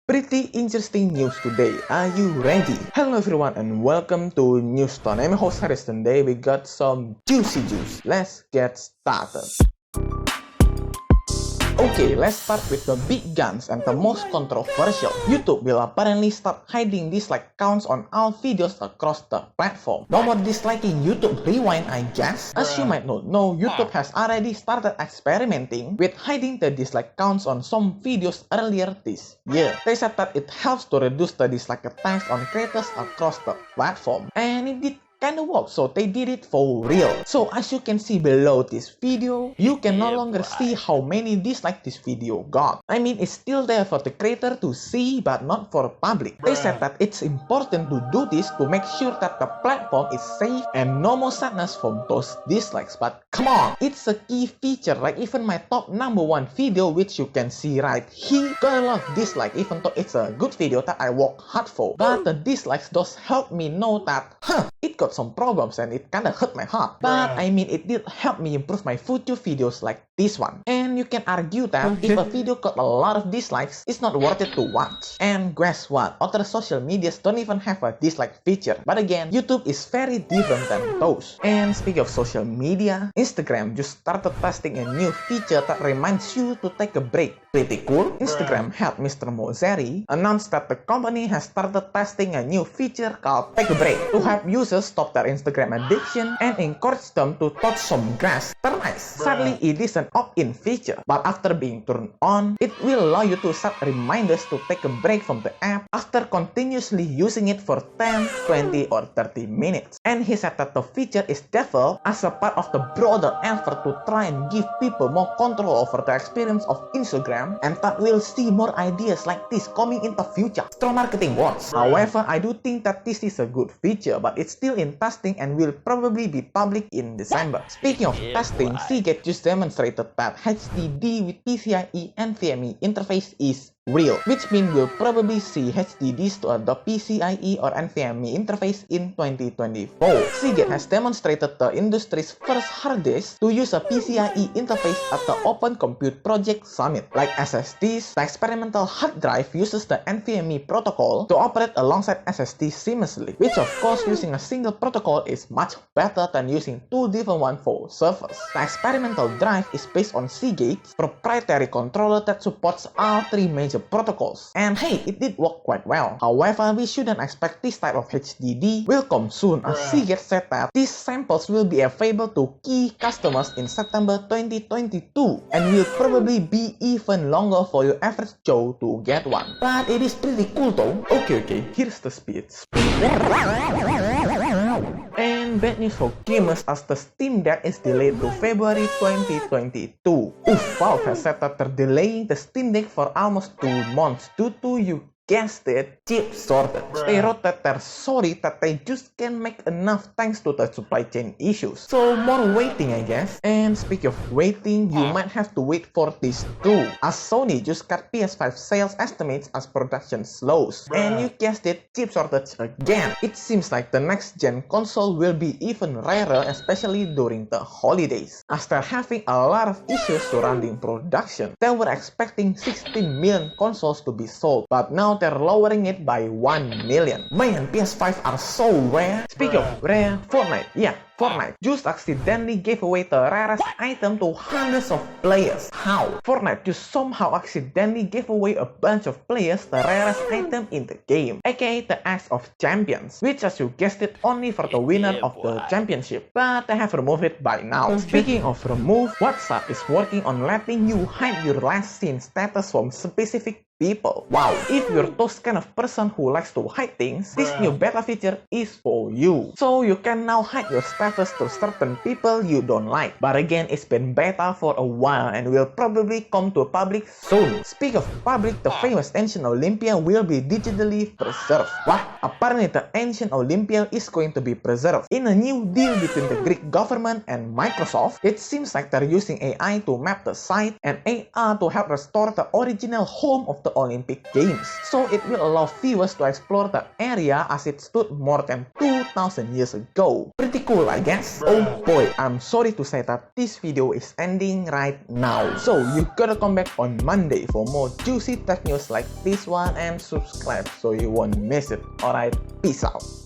Pretty interesting news today. Are you ready? Hello everyone and welcome to Newston. I'm your host Rarest. Today we got some juicy juice. Let's get started. Okay, let's start with the big guns and the most controversial. YouTube will apparently start hiding dislike counts on all videos across the platform. No more disliking YouTube Rewind, I guess. As you might not know, YouTube has already started experimenting with hiding the dislike counts on some videos earlier this year. They said that it helps to reduce the dislike attacks on creators across the platform. And it did kind of work, so they did it for real. So as you can see below this video, you can no longer see how many dislikes this video got. I mean, it's still there for the creator to see, but not for public. They said that it's important to do this to make sure that the platform is safe and no more sadness from those dislikes. But come on, it's a key feature. Like even my top #1 video, which you can see right here, got a lot of dislikes, even though it's a good video that I work hard for. But the dislikes does help me know that, it got some problems and it kinda hurt my heart. But I mean, it did help me improve my future videos like this one. And you can argue that if a video got a lot of dislikes, it's not worth it to watch. And guess what? Other social medias don't even have a dislike feature. But again, YouTube is very different than those. And speaking of social media, Instagram just started testing a new feature that reminds you to take a break. Pretty cool. Instagram head Mr. Mosseri announced that the company has started testing a new feature called Take a Break to help users stop their Instagram addiction and encourage them to touch some grass. Nice. Sadly, it is an opt-in feature, but after being turned on, it will allow you to set reminders to take a break from the app after continuously using it for 10, 20, or 30 minutes. And he said that the feature is developed as a part of the broader effort to try and give people more control over the experience of Instagram, and that we'll see more ideas like this coming in the future. Strong marketing works. However, I do think that this is a good feature, but it's still in testing and will probably be public in December. Speaking of testing, Seagate just demonstrated that HDD with PCIe NVMe interface is real, which means we'll probably see HDDs to adopt PCIe or NVMe interface in 2024. Seagate has demonstrated the industry's first hard disk to use a PCIe interface at the Open Compute Project Summit. Like SSDs, the experimental hard drive uses the NVMe protocol to operate alongside SSD seamlessly, which of course using a single protocol is much better than using two different ones for servers. The experimental drive is based on Seagate's proprietary controller that supports all three major protocols. And hey, it did work quite well. However, we shouldn't expect this type of HDD will come soon, as Seagate said that these samples will be available to key customers in September 2022 and will probably be even longer for your average Joe to get one. But it is pretty cool though. Okay, here's the speed. And bad news for gamers as the Steam Deck is delayed to February 2022. Valve has said that they're delaying the Steam Deck for almost 2 months due to, you guessed it, chip shortage. They wrote that they're sorry that they just can't make enough thanks to the supply chain issues. So more waiting, I guess. And speaking of waiting, you might have to wait for this too, as Sony just cut PS5 sales estimates as production slows. And you guessed it, chip shortage again. It seems like the next gen console will be even rarer, especially during the holidays, as they're having a lot of issues surrounding production. They were expecting 16 million consoles to be sold, but now they're lowering it by 1 million. Man, PS5 are so rare. Speaking of rare, Fortnite. Yeah, Fortnite just accidentally gave away the rarest item to hundreds of players. How? Fortnite just somehow accidentally gave away a bunch of players the rarest item in the game, aka the Axe of Champions, which, as you guessed it, only for the winner of the championship. But they have removed it by now. Speaking of remove, WhatsApp is working on letting you hide your last seen status from specific people. Wow, if you're those kind of person who likes to hide things, this new beta feature is for you. So you can now hide your status to certain people you don't like. But again, it's been beta for a while and will probably come to public soon. Speaking of public, the famous ancient Olympia will be digitally preserved. What? Apparently the ancient Olympia is going to be preserved. In a new deal between the Greek government and Microsoft, it seems like they're using AI to map the site and AR to help restore the original home of the the Olympic Games. So it will allow viewers to explore the area as it stood more than 2,000 years ago. Pretty cool, I guess? Oh boy, I'm sorry to say that this video is ending right now. So you gotta come back on Monday for more juicy tech news like this one and subscribe so you won't miss it. Alright, peace out.